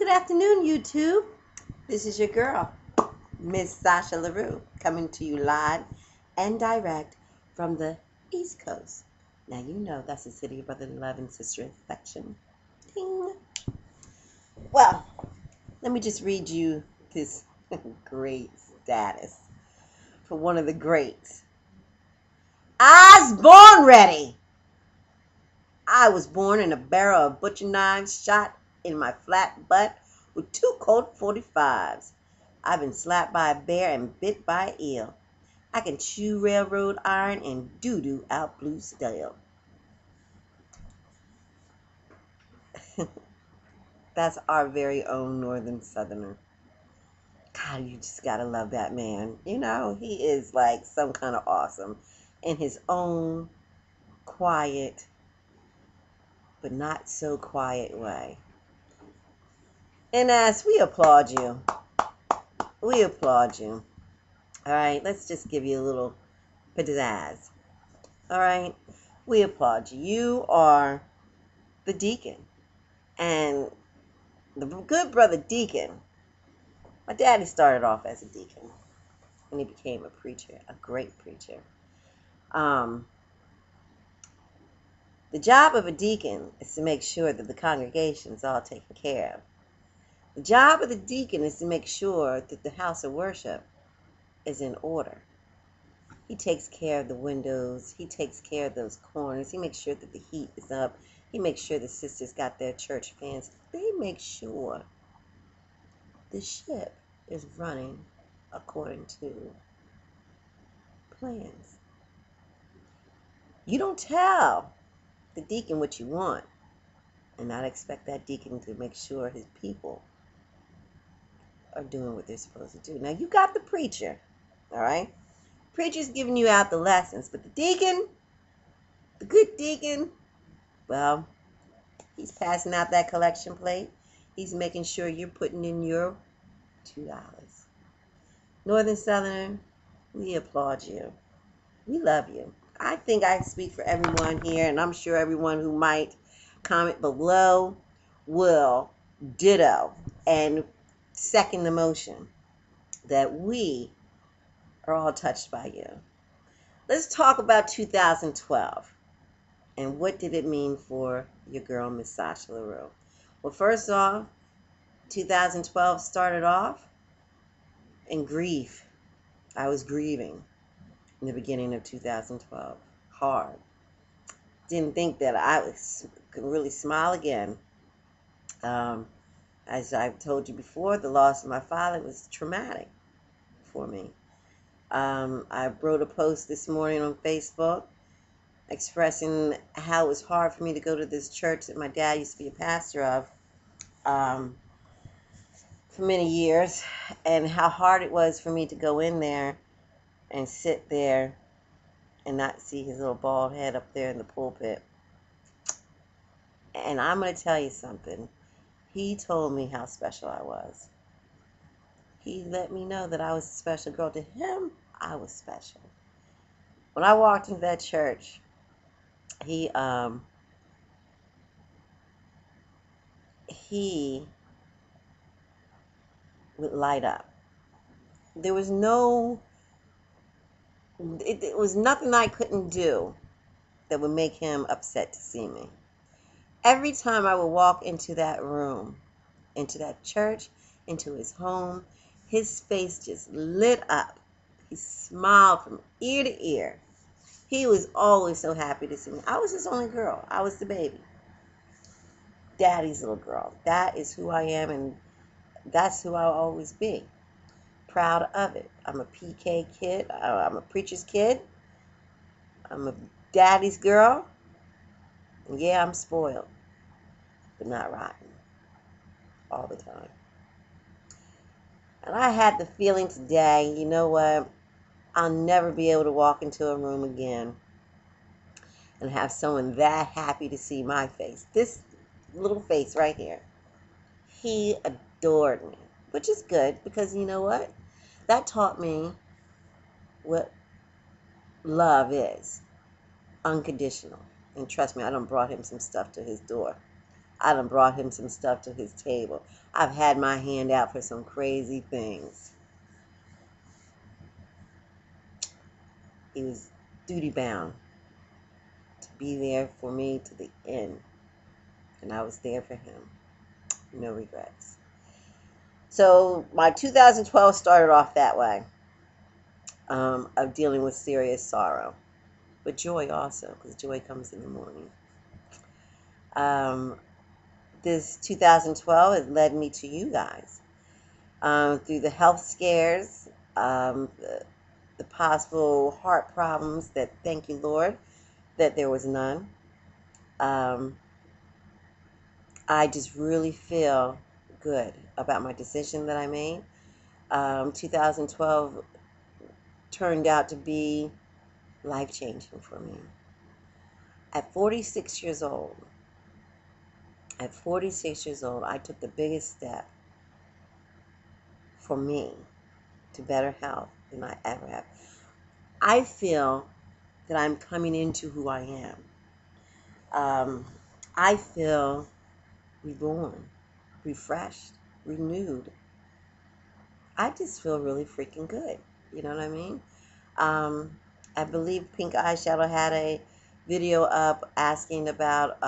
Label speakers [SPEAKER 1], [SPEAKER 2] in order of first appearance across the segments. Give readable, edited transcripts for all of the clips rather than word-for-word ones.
[SPEAKER 1] Good afternoon, YouTube. This is your girl, Miss Sasha LaRue, coming to you live and direct from the East Coast. Now, you know that's the city of brotherly love and sister affection. Ding. Well, let me just read you this great status for one of the greats. I was born ready. I was born in a barrel of butcher knives, shot in my flat butt with 2 Colt 45s. I've been slapped by a bear and bit by an eel. I can chew railroad iron and doo-doo out blue steel. That's our very own Northern Southerner. God, you just gotta love that man. You know, he is like some kind of awesome in his own quiet, but not so quiet way. And as we applaud you. We applaud you. All right, let's just give you a little pizzazz. All right, we applaud you. You are the deacon. And the good brother deacon, my daddy started off as a deacon. And he became a preacher, a great preacher. The job of a deacon is to make sure that the congregation is all taken care of. The job of the deacon is to make sure that the house of worship is in order. He takes care of the windows. He takes care of those corners. He makes sure that the heat is up. He makes sure the sisters got their church fans. They make sure the ship is running according to plans. You don't tell the deacon what you want and not expect that deacon to make sure his people are doing what they're supposed to do. Now, you got the preacher, all right? Preacher's giving you out the lessons, but the deacon, the good deacon, well, he's passing out that collection plate. He's making sure you're putting in your $2. Northern Southerner, we applaud you. We love you. I think I speak for everyone here, and I'm sure everyone who might comment below will ditto and second the motion that we are all touched by you. Let's talk about 2012 and what did it mean for your girl, Miss Sasha LaRue. Well, first off, 2012 started off in grief. I was grieving in the beginning of 2012. Hard. Didn't think that I could really smile again. As I've told you before, the loss of my father was traumatic for me. I wrote a post this morning on Facebook expressing how it was hard for me to go to this church that my dad used to be a pastor of for many years, and how hard it was for me to go in there and sit there and not see his little bald head up there in the pulpit. And I'm going to tell you something. He told me how special I was. He let me know that I was a special girl. To him, I was special. When I walked into that church, he would light up. There was it was nothing I couldn't do that would make him upset to see me. Every time I would walk into that room, into that church, into his home, his face just lit up. He smiled from ear to ear. He was always so happy to see me. I was his only girl. I was the baby. Daddy's little girl. That is who I am, and that's who I'll always be. Proud of it. I'm a PK kid. I'm a preacher's kid. I'm a daddy's girl. And yeah, I'm spoiled, but not rotten all the time. And I had the feeling today, you know what? I'll never be able to walk into a room again and have someone that happy to see my face. This little face right here. He adored me, which is good because you know what? That taught me what love is. Unconditional. And trust me, I done brought him some stuff to his door. I done brought him some stuff to his table. I've had my hand out for some crazy things. He was duty bound to be there for me to the end. And I was there for him. No regrets. So my 2012 started off that way, of dealing with serious sorrow. But joy also, because joy comes in the morning. This 2012 has led me to you guys, through the health scares, the possible heart problems that, thank you, Lord, that there was none. I just really feel good about my decision that I made. 2012 turned out to be life-changing for me. At 46 years old, I took the biggest step for me to better health than I ever have. I feel that I'm coming into who I am. I feel reborn, refreshed, renewed. I just feel really freaking good. You know what I mean? I believe Pink Eyeshadow had a video up asking about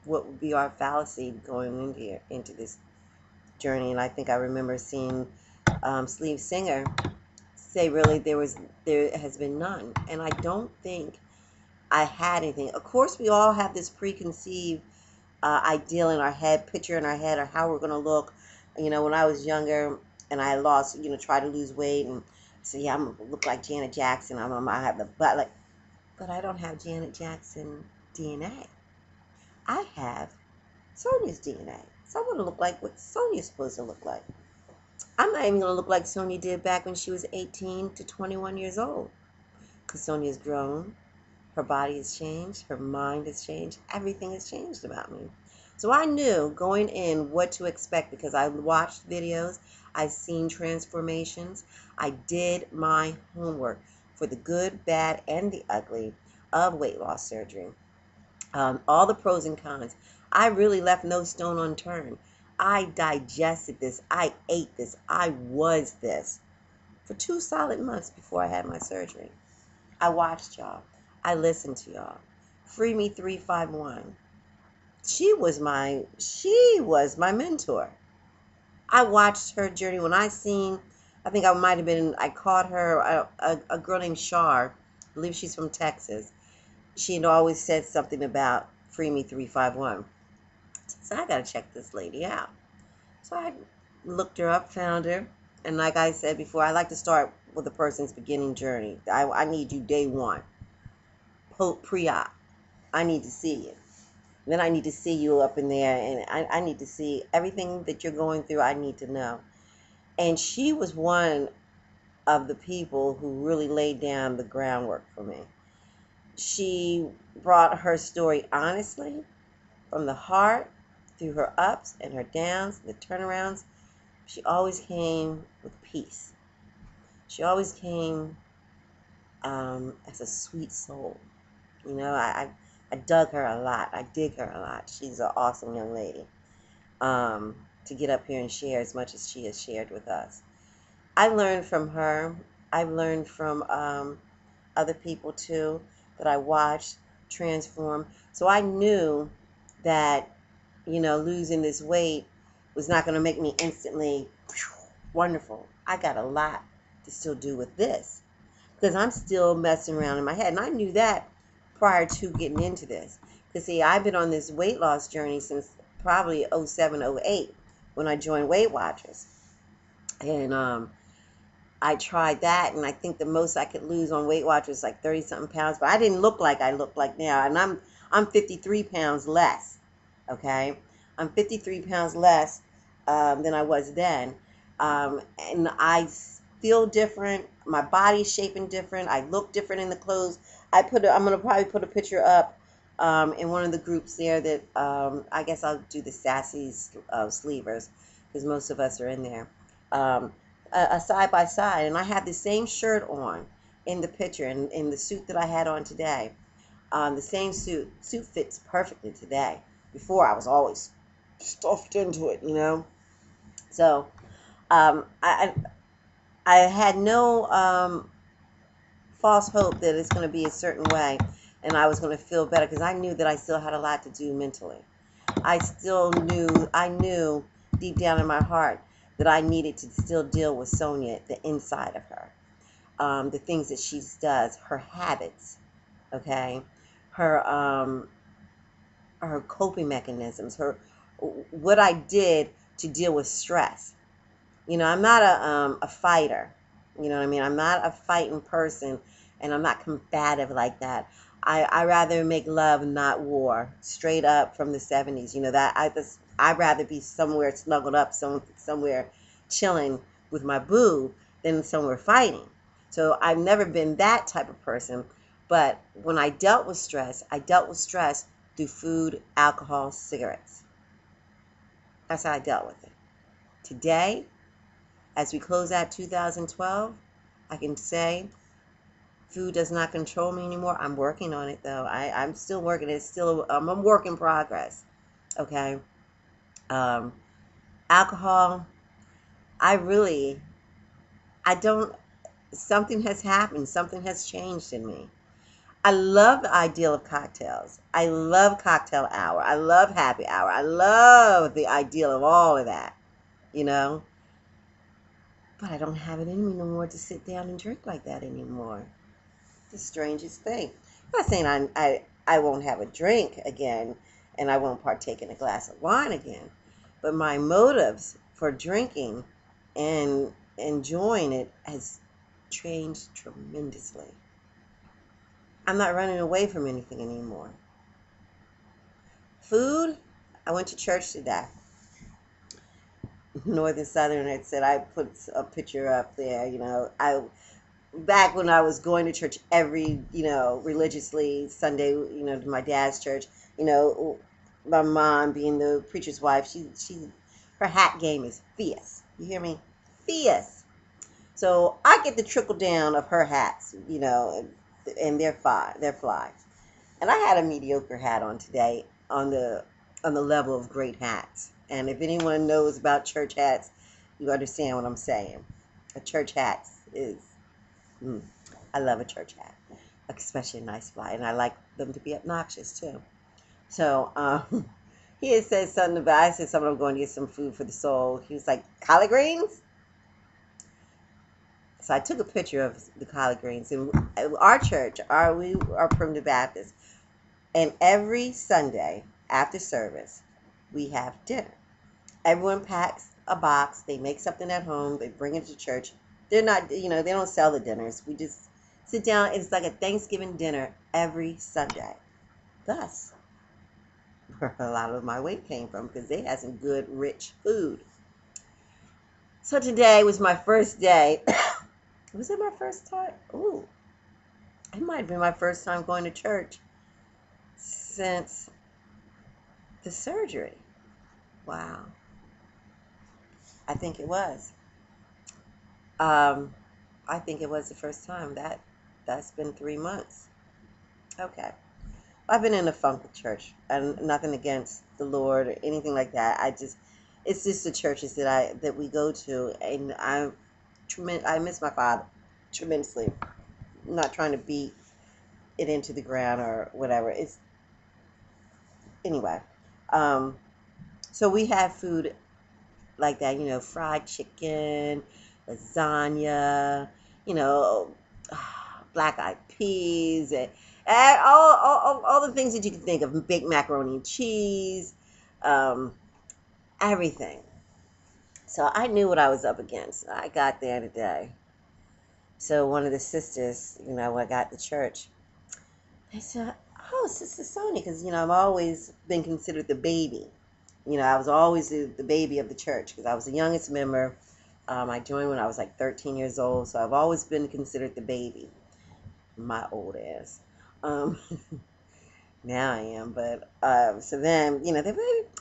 [SPEAKER 1] what would be our fallacy going into this journey, and I think I remember seeing Sleeve Singer say really there has been none, and I don't think I had anything. Of course, we all have this preconceived ideal in our head, picture in our head, or how we're going to look. You know, when I was younger and I lost, tried to lose weight and say, yeah, I'm going to look like Janet Jackson. I have the butt like, but I don't have Janet Jackson DNA. I have Sonia's DNA. So I'm going to look like what Sonia's supposed to look like. I'm not even going to look like Sonia did back when she was 18 to 21 years old. Because Sonia's grown. Her body has changed. Her mind has changed. Everything has changed about me. So I knew going in what to expect because I watched videos. I've seen transformations. I did my homework for the good, bad, and the ugly of weight loss surgery. All the pros and cons. I really left no stone unturned. I digested this. I ate this. I was this for 2 solid months before I had my surgery. I watched y'all. I listened to y'all. Free Me 351. She was my mentor. I watched her journey. When I think I caught her, a girl named Shar, I believe she's from Texas. She had always said something about Free Me 351. So I got to check this lady out. So I looked her up, found her. And like I said before, I like to start with a person's beginning journey. I need you day one. Pre-op. I need to see you. Then I need to see you up in there, and I need to see everything that you're going through. I need to know. And she was one of the people who really laid down the groundwork for me. She brought her story honestly, from the heart, through her ups and her downs, the turnarounds. She always came with peace. She always came as a sweet soul. I dug her a lot. I dig her a lot. She's an awesome young lady, to get up here and share as much as she has shared with us. I learned from her. I've learned from other people too that I watched transform. So I knew that, losing this weight was not going to make me instantly wonderful. I got a lot to still do with this because I'm still messing around in my head. And I knew that prior to getting into this. Because, see, I've been on this weight loss journey since probably 07, 08 when I joined Weight Watchers. And I tried that, and I think the most I could lose on Weight Watchers was like 30-something pounds. But I didn't look like I look like now. And I'm 53 pounds less, okay? I'm 53 pounds less than I was then. And I feel different. My body's shaping different. I look different in the clothes. I'm going to probably put a picture up in one of the groups there that I guess I'll do the sassy sleevers because most of us are in there. A side by side, and I have the same shirt on in the picture and in the suit that I had on today. The same suit fits perfectly today. Before I was always stuffed into it, you know. So I had no false hope that it's going to be a certain way and I was going to feel better because I knew that I still had a lot to do mentally. I knew deep down in my heart that I needed to still deal with Sonia, the inside of her, the things that she does, her habits, okay, her her coping mechanisms, her what I did to deal with stress. You know, I'm not a fighter. You know what I mean? I'm not a fighting person, and I'm not combative like that. I rather make love, not war. Straight up from the 70s. You know that I'd rather be somewhere snuggled up, somewhere chilling with my boo than somewhere fighting. So I've never been that type of person. But when I dealt with stress through food, alcohol, cigarettes. That's how I dealt with it. Today, as we close out 2012, I can say food does not control me anymore. I'm working on it though. I'm still working. It's still a work in progress. Okay. Um, Alcohol. I really, I don't. Something has happened. Something has changed in me. I love the ideal of cocktails. I love cocktail hour. I love happy hour. I love the ideal of all of that. You know. But I don't have it in me no more to sit down and drink like that anymore. The strangest thing. I'm not saying I won't have a drink again and I won't partake in a glass of wine again, but my motives for drinking and enjoying it has changed tremendously. I'm not running away from anything anymore. Food, I went to church today. Northern Southern had said I put a picture up there, you know. I back when I was going to church every, you know, religiously Sunday, you know, to my dad's church, you know, my mom being the preacher's wife, her hat game is fierce. You hear me? Fierce. So I get the trickle down of her hats, you know, and they're fly. And I had a mediocre hat on today on the level of great hats. And if anyone knows about church hats, you understand what I'm saying. A church hat is I love a church hat, especially a nice fly, and I like them to be obnoxious too. So he had said something about. I said something. I'm going to get some food for the soul. He was like, collard greens. So I took a picture of the collard greens. And our church, we are Primitive Baptist, and every Sunday after service, we have dinner. Everyone packs a box. They make something at home. They bring it to church. They're not, you know, they don't sell the dinners. We just sit down. It's like a Thanksgiving dinner every Sunday. Thus, where a lot of my weight came from because they had some good, rich food. So today was my first day. Was it my first time? Ooh, it might have been my first time going to church since the surgery. Wow. I think it was. I think it was the first time. That's been 3 months. Okay. I've been in a funk with church, and nothing against the Lord or anything like that. It's just the churches that we go to, and I miss my father tremendously. I'm not trying to beat it into the ground or whatever. It's anyway. Um, so we have food like that, you know, fried chicken, lasagna, you know, black eyed peas, and all the things that you can think of, baked macaroni and cheese, um, everything. So I knew what I was up against. I got there today. So one of the sisters, you know, when I got to church, they said, "Oh, Sister Sonia," because, you know, I've always been considered the baby. You know, I was always the baby of the church because I was the youngest member. I joined when I was like 13 years old, so I've always been considered the baby. My old ass. Um, now I am, but so then, you know, they're like,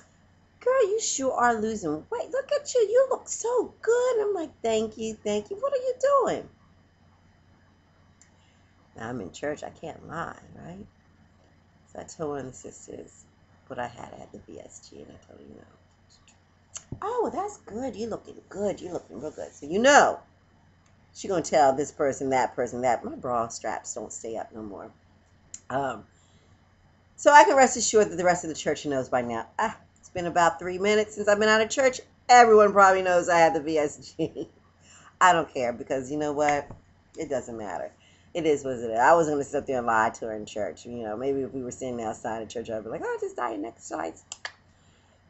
[SPEAKER 1] "Girl, you sure are losing weight. Look at you. You look so good." I'm like, "Thank you, thank you. What are you doing?" Now I'm in church. I can't lie, right? So I told one of the sisters what I had. I had the VSG, and I told her, you know, Oh, well, that's good. You looking good. You looking real good. So you know, she gonna tell this person, that person, that my bra straps don't stay up no more. Um, so I can rest assured that the rest of the church knows by now. It's been about 3 minutes since I've been out of church. Everyone probably knows I have the VSG. I don't care because you know what? It doesn't matter. It is what it is. I wasn't going to sit there and lie to her in church. You know, maybe if we were standing outside of church, I'd be like, oh, just die next lights.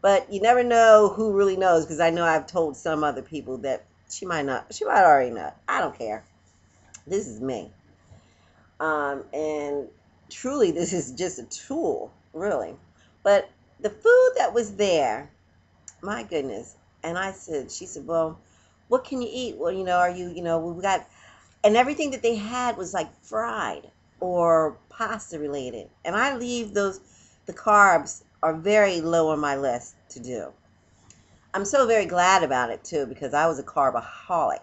[SPEAKER 1] But you never know who really knows because I know I've told some other people that she might not. She might already know. I don't care. This is me. And truly, this is just a tool, really. But the food that was there, my goodness. And I said, she said, well, what can you eat? Well, are you, we got, and everything that they had was like fried or pasta related. And I leave the carbs are very low on my list to do. I'm so very glad about it too because I was a carbaholic.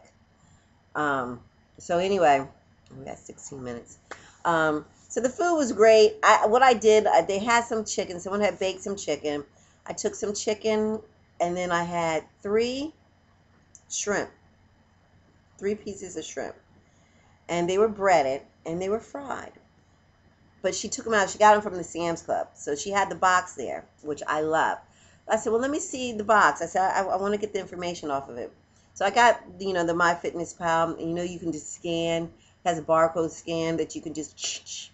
[SPEAKER 1] Um, so anyway, we got 16 minutes. So the food was great. What I did, they had some chicken. Someone had baked some chicken. I took some chicken and then I had shrimp, 3 pieces of shrimp. And they were breaded and they were fried. But she took them out. She got them from the Sam's Club. So she had the box there, which I love. I said, well, let me see the box. I said, I want to get the information off of it. So I got, the MyFitnessPal. And, you can just scan. It has a barcode scan that you can just,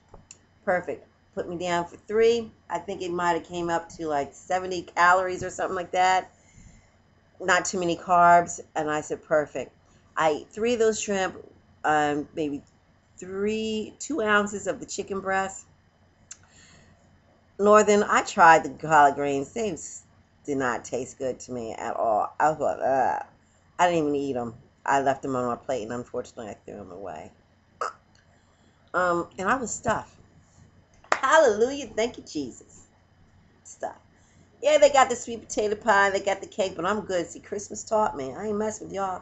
[SPEAKER 1] perfect. Put me down for 3. I think it might have came up to like 70 calories or something like that. Not too many carbs. And I said, perfect. I ate 3 of those shrimp, maybe 2 ounces of the chicken breast. Northern, I tried the collard greens. They did not taste good to me at all. I was like, ugh. I didn't even eat them. I left them on my plate, and unfortunately, I threw them away. And I was stuffed. Hallelujah. Thank you, Jesus. Stuffed. Yeah, they got the sweet potato pie. They got the cake, but I'm good. See, Christmas taught me. I ain't messing with y'all.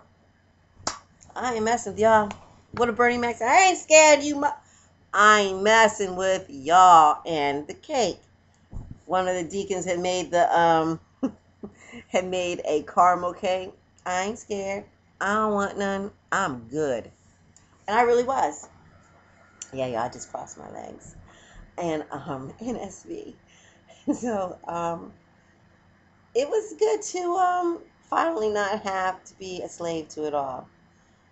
[SPEAKER 1] What a Bernie Mac said. I ain't scared of you. I ain't messing with y'all. And the cake. One of the deacons had made had made a caramel cake. I ain't scared. I don't want none. I'm good. And I really was. Yeah, I just crossed my legs. And NSV. So it was good to finally not have to be a slave to it all.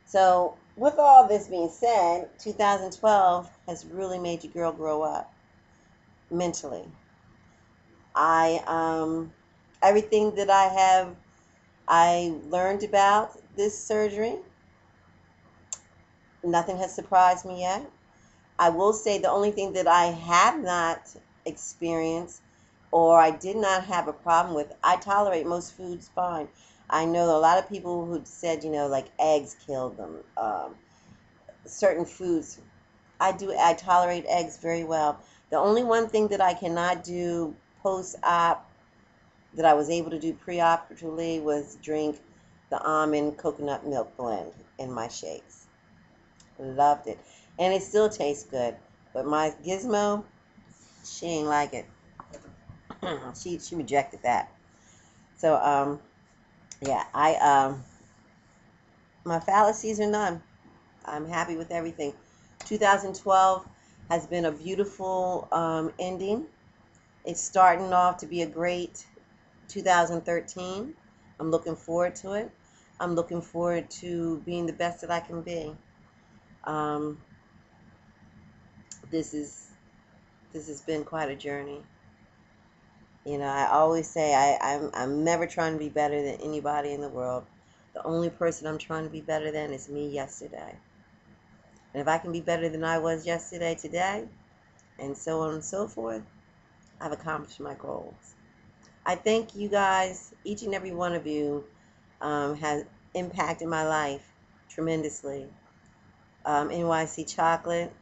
[SPEAKER 1] So with all this being said, 2012 has really made your girl grow up mentally. Everything that I learned about this surgery, nothing has surprised me yet. I will say the only thing that I have not experienced or I did not have a problem with, I tolerate most foods fine. I know a lot of people who said, like eggs killed them, certain foods. I tolerate eggs very well. The only one thing that I cannot do post-op that I was able to do pre-operatively was drink the almond coconut milk blend in my shakes. Loved it. And it still tastes good. But my gizmo, she ain't like it. She rejected that. So yeah, my fallacies are none. I'm happy with everything. 2012 has been a beautiful ending. It's starting off to be a great 2013. I'm looking forward to it. I'm looking forward to being the best that I can be. This has been quite a journey. I always say I'm never trying to be better than anybody in the world. The only person I'm trying to be better than is me yesterday. And if I can be better than I was yesterday, today, and so on and so forth, I've accomplished my goals. I thank you guys. Each and every one of you has impacted my life tremendously. NYC Chocolate,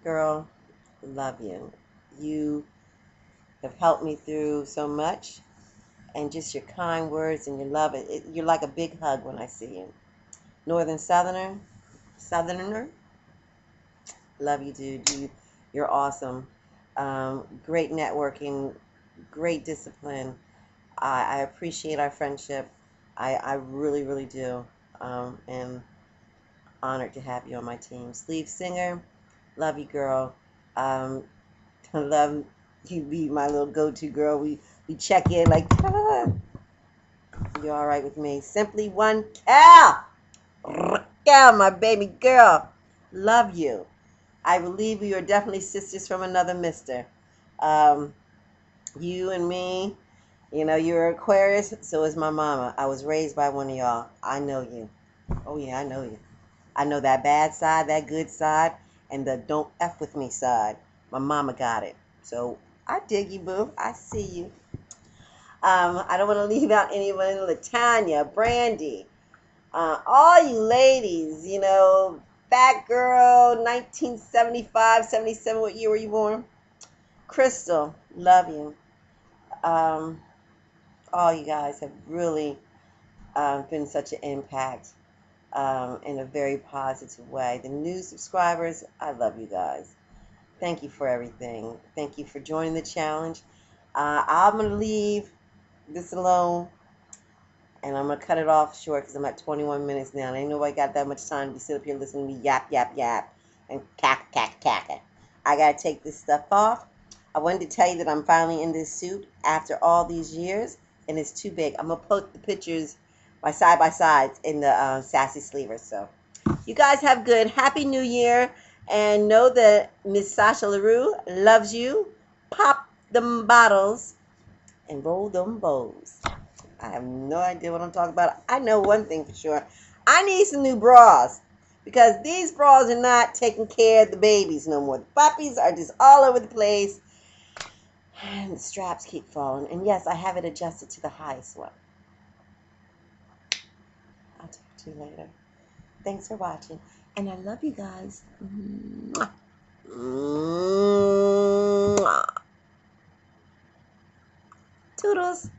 [SPEAKER 1] girl, love you. You have helped me through so much, and just your kind words and your love. You're like a big hug when I see you. Northern Southerner, love you, dude. You're awesome. Great networking, great discipline. I appreciate our friendship. I really, really do. And honored to have you on my team. Sleeve Singer, love you, girl. Um, I love you. Be my little go-to girl. We check in like, you're all right with me. Simply One Cal. Cal, my baby girl. Love you. I believe we are definitely sisters from another mister. Um, you and me, you know, you're Aquarius, so is my mama. I was raised by one of y'all. I know you. Oh, yeah, I know you. I know that bad side, that good side, and the don't F with me side. My mama got it. So I dig you, boo. I see you. I don't want to leave out anyone. Latanya, Brandy, all you ladies, you know, Fat Girl, 1975, 77. What year were you born? Crystal, love you. Um, all you guys have really been such an impact in a very positive way. The new subscribers, I love you guys. Thank you for everything. Thank you for joining the challenge. I'm going to leave this alone, and I'm going to cut it off short because I'm at 21 minutes now. And ain't nobody got that much time to sit up here listening to me yap, yap, yap, and cack. I got to take this stuff off. I wanted to tell you that I'm finally in this suit after all these years, and it's too big. I'm going to put the pictures, my side-by-sides, in the Sassy Sleever. So you guys have good. Happy New Year. And know that Miss Sasha LaRue loves you. Pop them bottles and roll them bows. I have no idea what I'm talking about. I know one thing for sure. I need some new bras because these bras are not taking care of the babies no more. The puppies are just all over the place and the straps keep falling. And yes, I have it adjusted to the highest one. I'll talk to you later. Thanks for watching. And I love you guys. Mwah. Mwah. Toodles.